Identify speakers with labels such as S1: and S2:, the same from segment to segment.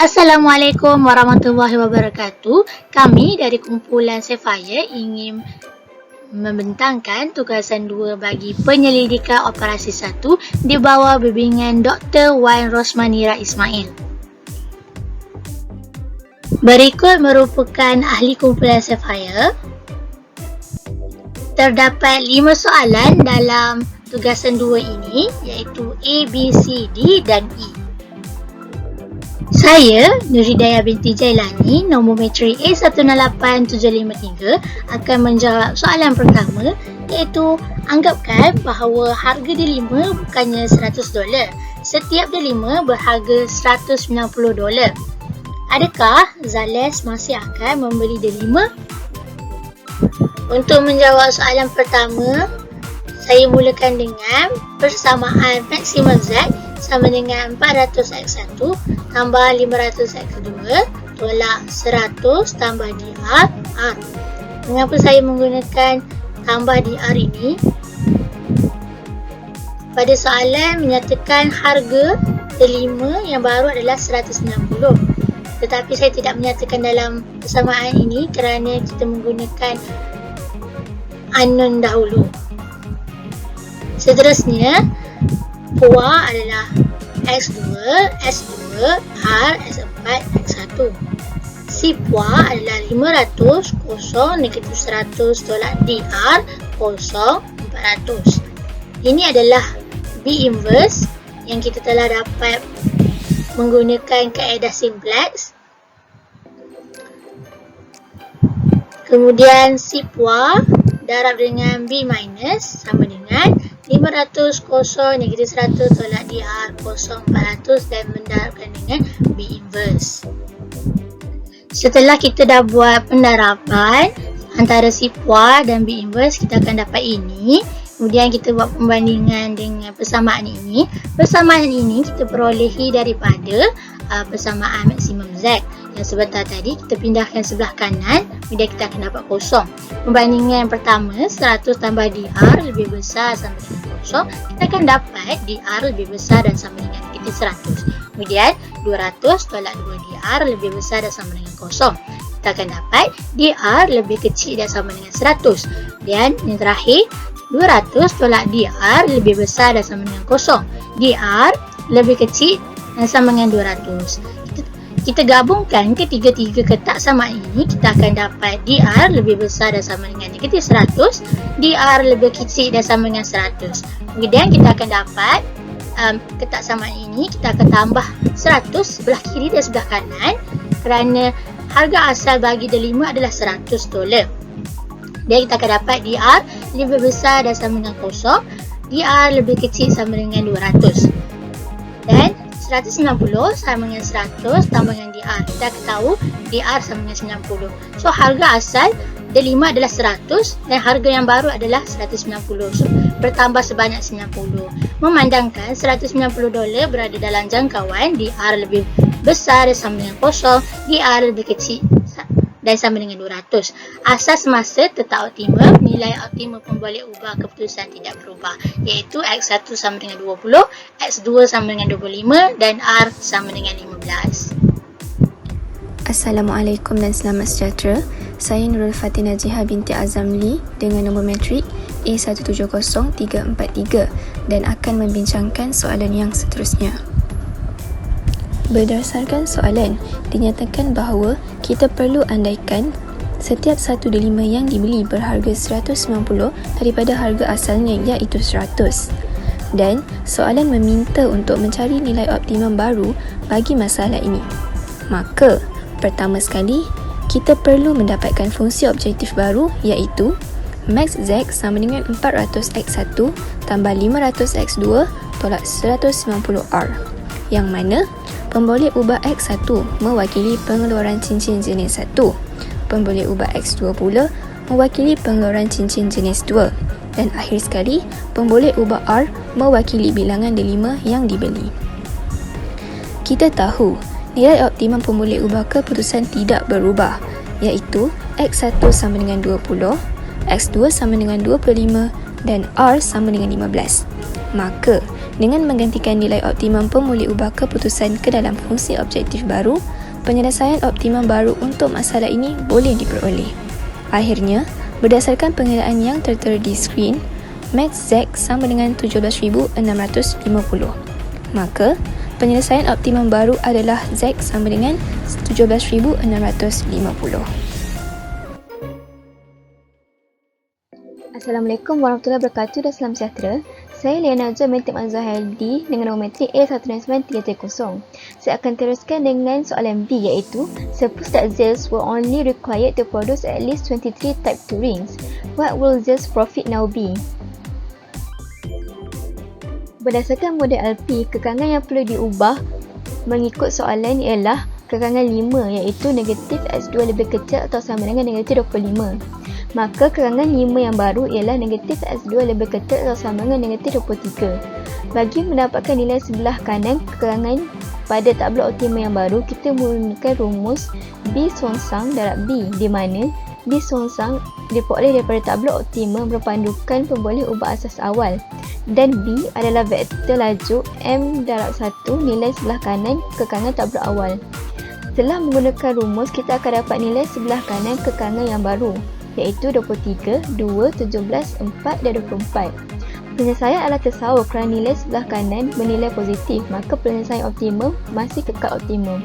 S1: Assalamualaikum warahmatullahi wabarakatuh. Kami dari kumpulan Sapphire ingin membentangkan tugasan 2 bagi penyelidikan operasi 1 di bawah bimbingan Dr. Wan Rosmanira Ismail. Berikut merupakan ahli kumpulan Sapphire. Terdapat 5 soalan dalam tugasan 2 ini, iaitu A, B, C, D dan E. Saya, Nuridaya binti Jailani, nombor matrik A108753 akan menjawab soalan pertama, iaitu anggapkan bahawa harga delima bukannya $100. Setiap delima berharga $190. Adakah Zales masih akan membeli delima? Untuk menjawab soalan pertama, saya mulakan dengan persamaan maksimum Z sama dengan 400x1 tambah 500x2 tolak 100 tambah DR R. Mengapa saya menggunakan tambah DR ini? Pada soalan menyatakan harga delima yang baru adalah 190. Tetapi saya tidak menyatakan dalam persamaan ini kerana kita menggunakan unknown dahulu. Seterusnya, PUA adalah X2, S2, R, S4, X1. Si PUA adalah 500, kosong, negatif 100 tolak DR, kosong, 400. Ini adalah B inverse yang kita telah dapat menggunakan kaedah simplex. Kemudian si PUA darab dengan B minus sama dengan 500 kosong negatif 100 tolak DR kosong 400 dan mendarabkan dengan B inverse. Setelah kita dah buat pendaraban antara si PUA dan B inverse, kita akan dapat ini. Kemudian kita buat pembandingan dengan persamaan ini. Persamaan ini kita perolehi daripada persamaan maksimum Z. Yang sebentar tadi kita pindahkan sebelah kanan, kemudian kita akan dapat kosong. Pembandingan yang pertama, 100 tambah DR lebih besar sama dengan kosong. Kita akan dapat DR lebih besar dan sama dengan negatif 100. Kemudian 200 tolak 2DR lebih besar dan sama dengan kosong. Kita akan dapat DR lebih kecil dan sama dengan 100. Dan yang terakhir, 200 tolak DR lebih besar dan sama dengan kosong. DR lebih kecil dan sama dengan 200. Kita gabungkan ketiga-tiga ketak samaan ini, kita akan dapat DR lebih besar dan sama dengan negatif 100, DR lebih kecil dan sama dengan 100. Kemudian kita akan dapat ketak samaan ini, kita akan tambah 100 sebelah kiri dan sebelah kanan kerana harga asal bagi delima adalah $100. Dan kita akan dapat DR lebih besar dan sama dengan kosong, DR lebih kecil sama dengan 200. Dan 190 sama dengan 100 tambah dengan DR. Kita akan tahu DR sama dengan 90. So, harga asal delima adalah 100 dan harga yang baru adalah 190. So, bertambah sebanyak 90. Memandangkan $190 berada dalam jangkauan, DR lebih besar dan sama dengan kosong, DR lebih kecil dan sama dengan 200. Asas masa tetap optimum, nilai optimum pun boleh ubah, keputusan tidak berubah, iaitu X1 sama dengan 20, X2 sama dengan 25 dan R sama dengan 15.
S2: Assalamualaikum dan selamat sejahtera. Saya Nurul Fatina Jiha binti Azamli dengan nombor matrik A170343 dan akan membincangkan soalan yang seterusnya. Berdasarkan soalan, dinyatakan bahawa kita perlu andaikan setiap satu delima yang dibeli berharga 190 daripada harga asalnya iaitu 100. Dan soalan meminta untuk mencari nilai optimum baru bagi masalah ini. Maka, pertama sekali, kita perlu mendapatkan fungsi objektif baru iaitu max Z sama dengan 400x1 tambah 500x2 tolak 190R, yang mana pemboleh ubah X1 mewakili pengeluaran cincin jenis 1, pemboleh ubah X2 pula mewakili pengeluaran cincin jenis 2, dan akhir sekali, pemboleh ubah R mewakili bilangan delima yang dibeli. Kita tahu nilai optimum pemboleh ubah keputusan tidak berubah, iaitu X1 sama dengan 20, X2 sama dengan 25 dan R sama dengan 15. Maka, Dengan menggantikan nilai optimum pemulih ubah keputusan ke dalam fungsi objektif baru, penyelesaian optimum baru untuk masalah ini boleh diperoleh. Akhirnya, berdasarkan pengiraan yang tertera di skrin, max Z sama dengan 17,650. Maka, penyelesaian optimum baru adalah Z sama dengan 17,650.
S3: Assalamualaikum warahmatullahi wabarakatuh dan salam sejahtera. Saya Liana Azwar binti Mazhar Haldi dengan nombor metrik A19330. Saya akan teruskan dengan soalan B, iaitu suppose that zeros were only required to produce at least 23 type 2 rings. What will zeros profit now be? Berdasarkan model LP, kekangan yang perlu diubah mengikut soalan ialah kekangan 5, iaitu negatif X2 lebih kecil atau sama dengan negatif 25. Maka kekangan 5 yang baru ialah negatif X2 lebih kecil atau sama dengan negatif 23. Bagi mendapatkan nilai sebelah kanan kekangan pada tabla optima yang baru, kita menggunakan rumus B songsang darab B, di mana B songsang diperoleh daripada tabla optima berpandukan pemboleh ubah asas awal, dan B adalah vektor laju M darab 1 nilai sebelah kanan kekangan tabla awal. Setelah menggunakan rumus, kita akan dapat nilai sebelah kanan kekangan yang baru, iaitu 23, 2, 17, 4 dan 24. Penyelesaian adalah tersawur kerana nilai sebelah kanan bernilai positif, maka penyelesaian optimum masih kekal optimum.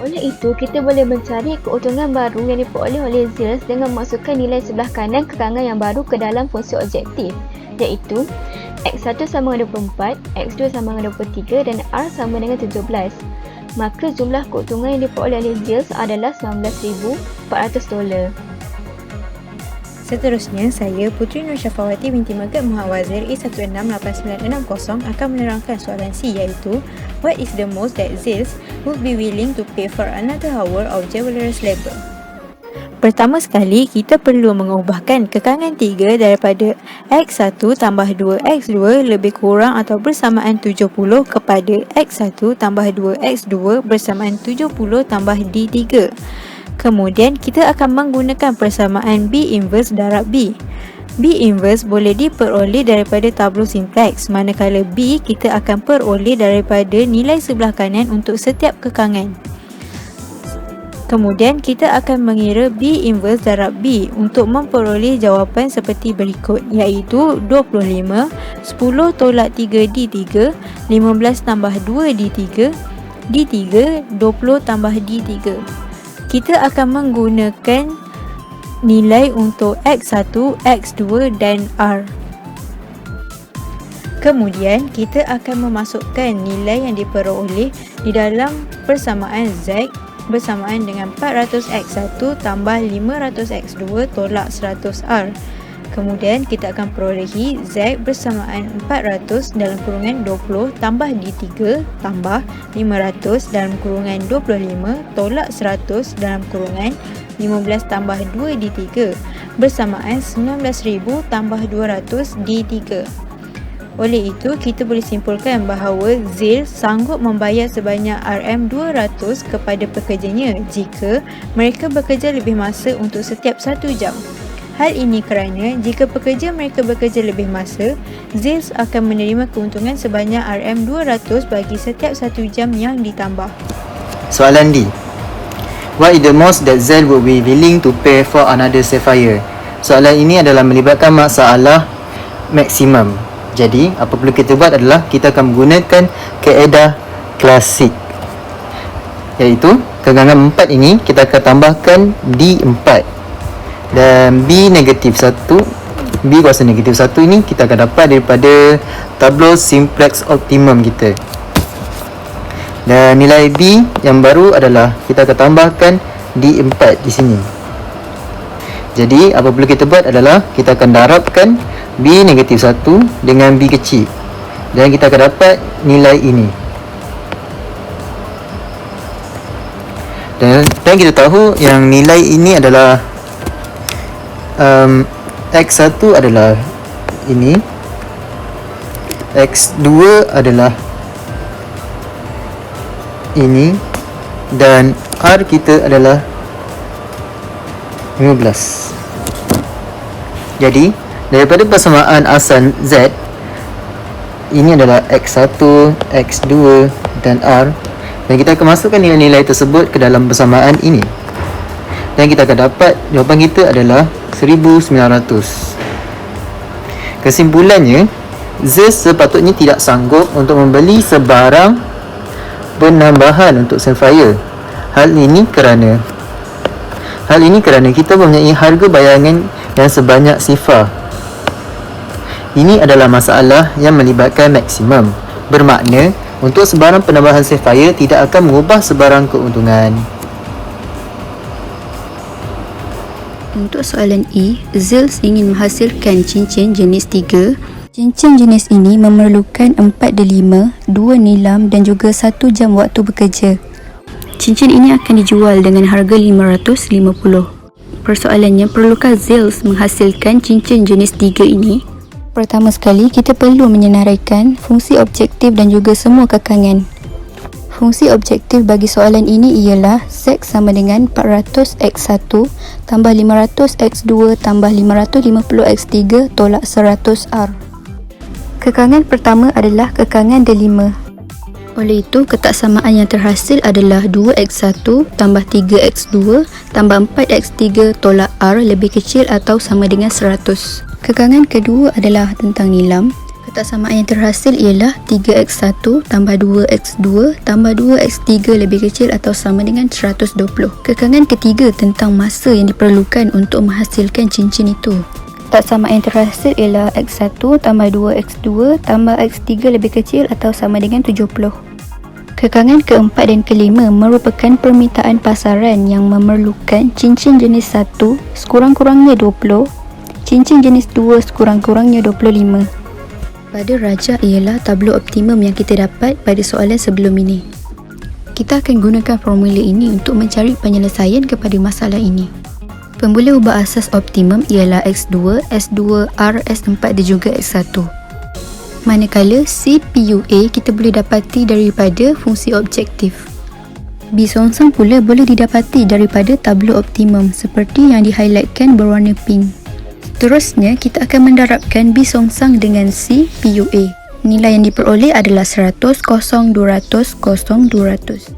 S3: Oleh itu, kita boleh mencari keuntungan baru yang diperoleh oleh zeros dengan memasukkan nilai sebelah kanan kekangan yang baru ke dalam fungsi objektif, iaitu X1 sama dengan 24, X2 sama dengan 23 dan R sama dengan 17. Maka jumlah keuntungan yang diperoleh oleh zeros adalah $19,400.
S4: Seterusnya, saya Puteri Nur Syafawati binti Megat Muhammad Wazir A168960 akan menerangkan soalan C, iaitu what is the most that zeros would be willing to pay for another hour of javeller's labor? Pertama sekali, kita perlu mengubahkan kekangan 3 daripada X1 tambah 2X2 lebih kurang atau bersamaan 70 kepada X1 tambah 2X2 bersamaan 70 tambah D3. Kemudian, kita akan menggunakan persamaan B inverse darab B. B inverse boleh diperoleh daripada tablo sintaks, manakala B kita akan peroleh daripada nilai sebelah kanan untuk setiap kekangan. Kemudian kita akan mengira B inverse darab B untuk memperoleh jawapan seperti berikut, iaitu 25, 10 tolak 3 D3, 15 tambah 2 D3, D3, 20 tambah D3. Kita akan menggunakan nilai untuk X1, X2 dan R. Kemudian kita akan memasukkan nilai yang diperoleh di dalam persamaan Z bersamaan dengan 400x1 tambah 500x2 tolak 100R. Kemudian kita akan perolehi Z bersamaan 400 dalam kurungan 20 tambah D3 tambah 500 dalam kurungan 25 tolak 100 dalam kurungan 15 tambah 2 D3 bersamaan 19,000 tambah 200 D3. Oleh itu, kita boleh simpulkan bahawa ZIL sanggup membayar sebanyak RM200 kepada pekerjanya jika mereka bekerja lebih masa untuk setiap 1 jam. Hal ini kerana jika pekerja mereka bekerja lebih masa, ZIL akan menerima keuntungan sebanyak RM200 bagi setiap 1 jam yang ditambah.
S5: Soalan D. What is the most that ZIL would be willing to pay for another sapphire? Soalan ini adalah melibatkan masalah maksimum. Jadi, apa perlu kita buat adalah kita akan menggunakan kaedah klasik, iaitu kekangan 4 ini kita akan tambahkan D4 dan B negatif 1, B kuasa negatif 1 ini kita akan dapat daripada tablo simplex optimum kita. Dan nilai B yang baru adalah kita akan tambahkan D4 di sini. Jadi, apa perlu kita buat adalah kita akan darabkan B negatif 1 dengan B kecil dan kita akan dapat nilai ini. Dan kita tahu yang nilai ini adalah X1 adalah ini, X2 adalah ini dan R kita adalah 15. Jadi Daripada persamaan asal Z, ini adalah X1, X2 dan R, dan kita akan masukkan nilai-nilai tersebut ke dalam persamaan ini, dan kita akan dapat jawapan kita adalah 1900. Kesimpulannya, Z sepatutnya tidak sanggup untuk membeli sebarang penambahan untuk Sapphire. Hal ini kerana kita mempunyai harga bayangan yang sebanyak sifar. Ini adalah masalah yang melibatkan maksimum. Bermakna, untuk sebarang penambahan Sapphire tidak akan mengubah sebarang keuntungan.
S2: Untuk soalan E, Zils ingin menghasilkan cincin jenis 3. Cincin jenis ini memerlukan 4 delima, 2 nilam dan juga 1 jam waktu bekerja. Cincin ini akan dijual dengan harga 550. Persoalannya, perlukah Zils menghasilkan cincin jenis 3 ini? Pertama sekali, kita perlu menyenaraikan fungsi objektif dan juga semua kekangan. Fungsi objektif bagi soalan ini ialah Z sama dengan 400x1 tambah 500x2 tambah 550x3 tolak 100R. Kekangan pertama adalah kekangan delima. Oleh itu, ketaksamaan yang terhasil adalah 2x1 tambah 3x2 tambah 4x3 tolak R lebih kecil atau sama dengan 100. Kekangan kedua adalah tentang nilam. Ketaksamaan yang terhasil ialah 3x1 tambah 2x2 tambah 2x3 lebih kecil atau sama dengan 120. Kekangan ketiga tentang masa yang diperlukan untuk menghasilkan cincin itu. Ketaksamaan yang terhasil ialah x1 tambah 2x2 tambah x3 lebih kecil atau sama dengan 70. Kekangan keempat dan kelima merupakan permintaan pasaran yang memerlukan cincin jenis 1 sekurang-kurangnya 20, cincin jenis 2 sekurang-kurangnya 25. Pada raja ialah tablo optimum yang kita dapat pada soalan sebelum ini. Kita akan gunakan formula ini untuk mencari penyelesaian kepada masalah ini. Pemboleh ubah asas optimum ialah X2, S2, R, S4 dan juga X1. Manakala C, PUA kita boleh dapati daripada fungsi objektif. B songsang pula boleh didapati daripada tablo optimum seperti yang di-highlightkan berwarna pink. Seterusnya, kita akan mendarabkan B songsang dengan C, PUA. Nilai yang diperoleh adalah 100, 0, 200, 0, 200.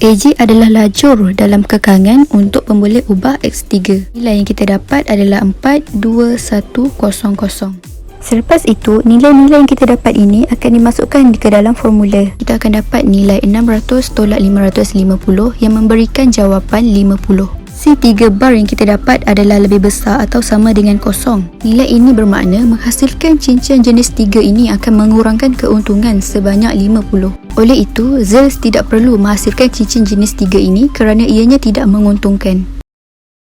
S2: AJ adalah lajur dalam kekangan untuk pemboleh ubah X3. Nilai yang kita dapat adalah 4, 2, 1, 0, 0. Selepas itu, nilai-nilai yang kita dapat ini akan dimasukkan ke dalam formula. Kita akan dapat nilai 600 tolak 550 yang memberikan jawapan 50. C3 bar yang kita dapat adalah lebih besar atau sama dengan kosong. Nilai ini bermakna menghasilkan cincin jenis 3 ini akan mengurangkan keuntungan sebanyak 50. Oleh itu, Zils tidak perlu menghasilkan cincin jenis 3 ini kerana ianya tidak menguntungkan.